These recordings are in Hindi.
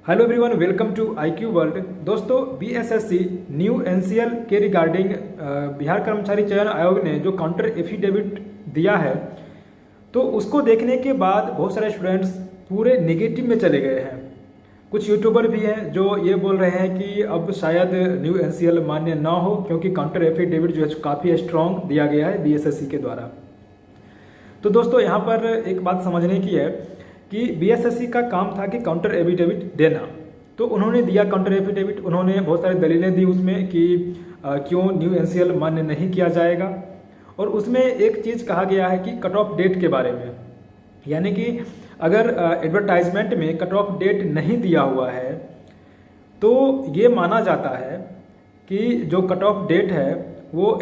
Hello everyone, welcome to IQ world. दोस्तों, बीएसएससी न्यू एनसीएल के रिगार्डिंग बिहार कर्मचारी चयन आयोग ने जो काउंटर एफिडेविट दिया है, तो उसको देखने के बाद बहुत सारे स्टूडेंट्स पूरे नेगेटिव में चले गए हैं। कुछ यूट्यूबर भी हैं जो ये बोल रहे हैं कि अब शायद न्यू एनसीएल मान्य ना हो, क्योंकि काउंटर एफिडेविट जो है काफ़ी स्ट्रॉन्ग दिया गया है बीएसएससी के द्वारा। तो दोस्तों, यहाँ पर एक बात समझने की है कि बीएसएससी का काम था कि काउंटर एफिडेविट देना, तो उन्होंने दिया काउंटर एफिडेविट। उन्होंने बहुत सारी दलीलें दी उसमें कि क्यों न्यू एनसीएल मान्य नहीं किया जाएगा। और उसमें एक चीज़ कहा गया है कि कट ऑफ डेट के बारे में, यानी कि अगर एडवर्टाइजमेंट में कट ऑफ डेट नहीं दिया हुआ है तो ये माना जाता है कि जो कट ऑफ डेट है वो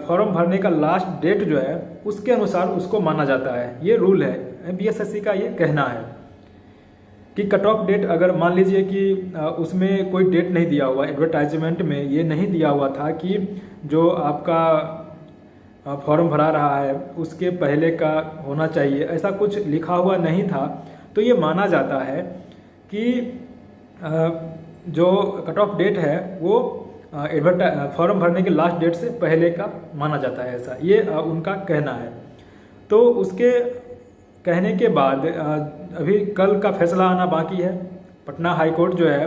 फॉर्म भरने का लास्ट डेट जो है उसके अनुसार उसको माना जाता है। ये रूल है, बीएसएससी का ये कहना है कि कट ऑफ डेट अगर मान लीजिए कि उसमें कोई डेट नहीं दिया हुआ, एडवर्टाइजमेंट में ये नहीं दिया हुआ था कि जो आपका फॉर्म भरा रहा है उसके पहले का होना चाहिए, ऐसा कुछ लिखा हुआ नहीं था, तो ये माना जाता है कि जो कट ऑफ डेट है वो फॉर्म भरने के लास्ट डेट से पहले का माना जाता है, ऐसा ये उनका कहना है। तो उसके कहने के बाद अभी कल का फैसला आना बाकी है। पटना हाई कोर्ट जो है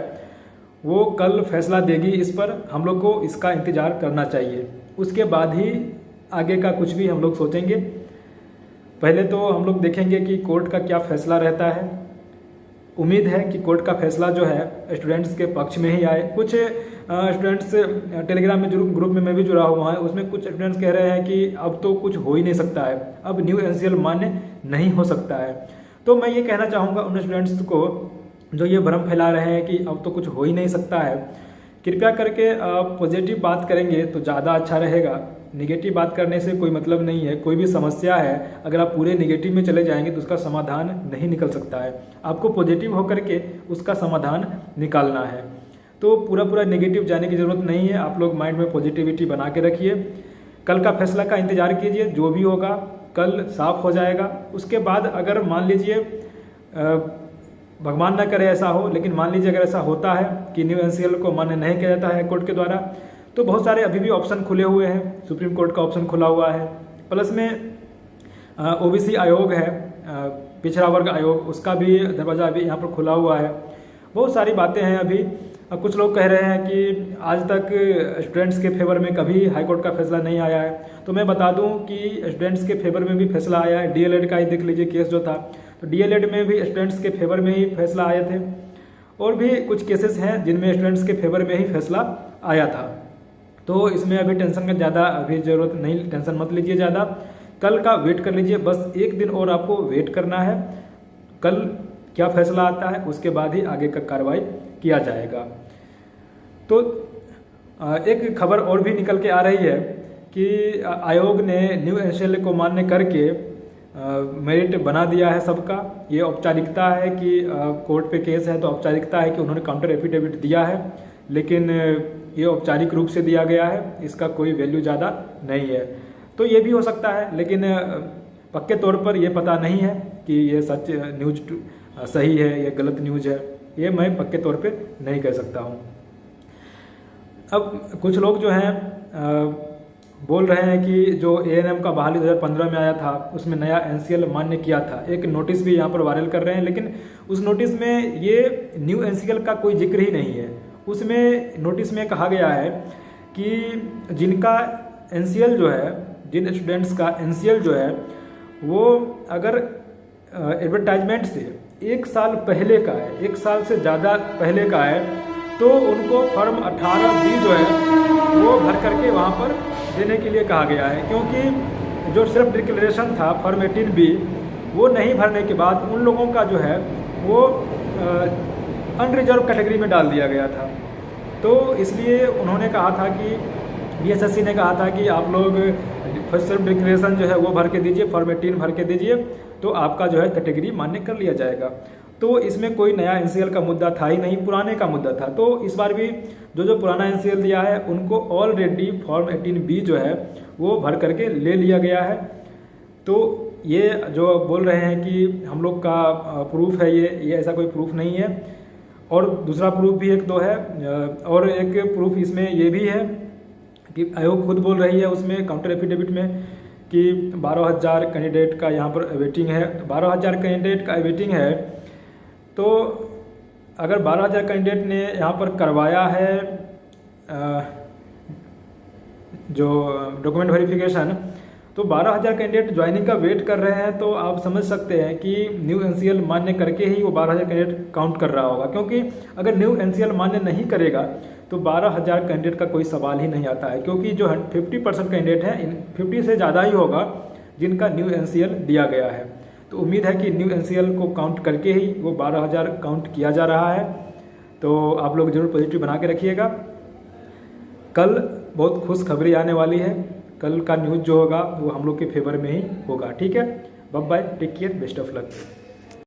वो कल फैसला देगी इस पर, हम लोग को इसका इंतज़ार करना चाहिए। उसके बाद ही आगे का कुछ भी हम लोग सोचेंगे। पहले तो हम लोग देखेंगे कि कोर्ट का क्या फैसला रहता है। उम्मीद है कि कोर्ट का फैसला जो है स्टूडेंट्स के पक्ष में ही आए। कुछ स्टूडेंट्स टेलीग्राम में ग्रुप में मैं भी जुड़ा हुआ है, उसमें कुछ स्टूडेंट्स कह रहे हैं कि अब तो कुछ हो ही नहीं सकता है, अब न्यू एनसीएल मान्य नहीं हो सकता है। तो मैं ये कहना चाहूँगा उन स्टूडेंट्स को जो ये भ्रम फैला रहे हैं कि अब तो कुछ हो ही नहीं सकता है, कृपया करके पॉजिटिव बात करेंगे तो ज़्यादा अच्छा रहेगा। निगेटिव बात करने से कोई मतलब नहीं है। कोई भी समस्या है, अगर आप पूरे निगेटिव में चले जाएंगे तो उसका समाधान नहीं निकल सकता है। आपको पॉजिटिव होकर के उसका समाधान निकालना है। तो पूरा नेगेटिव जाने की ज़रूरत नहीं है। आप लोग माइंड में पॉजिटिविटी बना के रखिए। कल का फैसला का इंतज़ार कीजिए, जो भी होगा कल साफ हो जाएगा। उसके बाद अगर मान लीजिए भगवान ना करे ऐसा हो, लेकिन मान लीजिए अगर ऐसा होता है कि न्यू एनसीएल को मान्य नहीं किया जाता है कोर्ट के द्वारा, तो बहुत सारे अभी भी ऑप्शन खुले हुए हैं। सुप्रीम कोर्ट का ऑप्शन खुला हुआ है, प्लस में ओबीसी आयोग है, पिछड़ा वर्ग आयोग, उसका भी दरवाज़ा अभी यहाँ पर खुला हुआ है। बहुत सारी बातें हैं अभी। कुछ लोग कह रहे हैं कि आज तक स्टूडेंट्स के फेवर में कभी हाई कोर्ट का फैसला नहीं आया है, तो मैं बता दूं कि स्टूडेंट्स के फेवर में भी फैसला आया है। डीएलएड का ही देख लीजिए केस जो था, तो डीएलएड में भी स्टूडेंट्स के फेवर में ही फैसला आए थे। और भी कुछ केसेस हैं जिनमें स्टूडेंट्स के फेवर में ही फैसला आया था। तो इसमें अभी टेंशन का ज़्यादा अभी ज़रूरत नहीं, टेंशन मत लीजिए ज़्यादा। कल का वेट कर लीजिए, बस एक दिन और आपको वेट करना है। कल क्या फैसला आता है उसके बाद ही आगे का कार्रवाई किया जाएगा। तो एक खबर और भी निकल के आ रही है कि आयोग ने न्यू एनसीएल को मान्य करके मेरिट बना दिया है सबका। ये औपचारिकता है कि कोर्ट पे केस है तो औपचारिकता है कि उन्होंने काउंटर एफिडेविट दिया है, लेकिन ये औपचारिक रूप से दिया गया है, इसका कोई वैल्यू ज़्यादा नहीं है। तो ये भी हो सकता है, लेकिन पक्के तौर पर ये पता नहीं है कि ये सच न्यूज सही है या गलत न्यूज है, ये मैं पक्के तौर पे नहीं कह सकता हूँ। अब कुछ लोग जो हैं बोल रहे हैं कि जो एएनएम का बहाली 2015 में आया था उसमें नया एनसीएल मान्य किया था। एक नोटिस भी यहाँ पर वायरल कर रहे हैं, लेकिन उस नोटिस में ये न्यू एनसीएल का कोई जिक्र ही नहीं है। उसमें नोटिस में कहा गया है कि जिनका एनसीएल जो है, जिन स्टूडेंट्स का एनसीएल जो है वो अगर एडवर्टाइजमेंट से 1 साल पहले का है, 1 साल से ज़्यादा पहले का है, तो उनको फॉर्म 18B जो है वो भर करके वहाँ पर देने के लिए कहा गया है। क्योंकि जो सेल्फ डिक्लेरेशन था फॉर्म 18B वो नहीं भरने के बाद उन लोगों का जो है वो अनरिजर्व कैटेगरी में डाल दिया गया था। तो इसलिए उन्होंने कहा था कि बीएसएससी ने कहा था कि आप लोग सेल्फ डिक्लेरेशन जो है वो भर के दीजिए, फॉर्म 18 भर के दीजिए, तो आपका जो है कैटेगरी मान्य कर लिया जाएगा। तो इसमें कोई नया एनसीएल का मुद्दा था ही नहीं, पुराने का मुद्दा था। तो इस बार भी जो पुराना एनसीएल दिया है उनको ऑलरेडी फॉर्म 18B जो है वो भर करके ले लिया गया है। तो ये जो बोल रहे हैं कि हम लोग का प्रूफ है, ये ऐसा कोई प्रूफ नहीं है। और दूसरा प्रूफ भी एक दो है, और एक प्रूफ इसमें ये भी है कि आयोग खुद बोल रही है उसमें काउंटर एफिडेविट में कि 12,000 कैंडिडेट का यहाँ पर वेटिंग है। 12,000 कैंडिडेट का वेटिंग है, तो अगर 12,000 कैंडिडेट ने यहाँ पर करवाया है जो डॉक्यूमेंट वेरिफिकेशन, तो 12,000 कैंडिडेट ज्वाइनिंग का वेट कर रहे हैं, तो आप समझ सकते हैं कि न्यू एनसीएल मान्य करके ही वो 12,000 कैंडिडेट काउंट कर रहा होगा। क्योंकि अगर न्यू एनसीएल मान्य नहीं करेगा तो 12,000 कैंडिडेट का कोई सवाल ही नहीं आता है, क्योंकि जो 50% कैंडिडेट हैं, 50 से ज़्यादा ही होगा जिनका न्यू एनसीएल दिया गया है। तो उम्मीद है कि न्यू एनसीएल को काउंट करके ही वो 12,000 काउंट किया जा रहा है। तो आप लोग जरूर पॉजिटिव बना के रखिएगा। कल बहुत खुशखबरी आने वाली है, कल का न्यूज़ जो होगा वो हम लोग के फेवर में ही होगा। ठीक है, bye bye, take care, best of luck.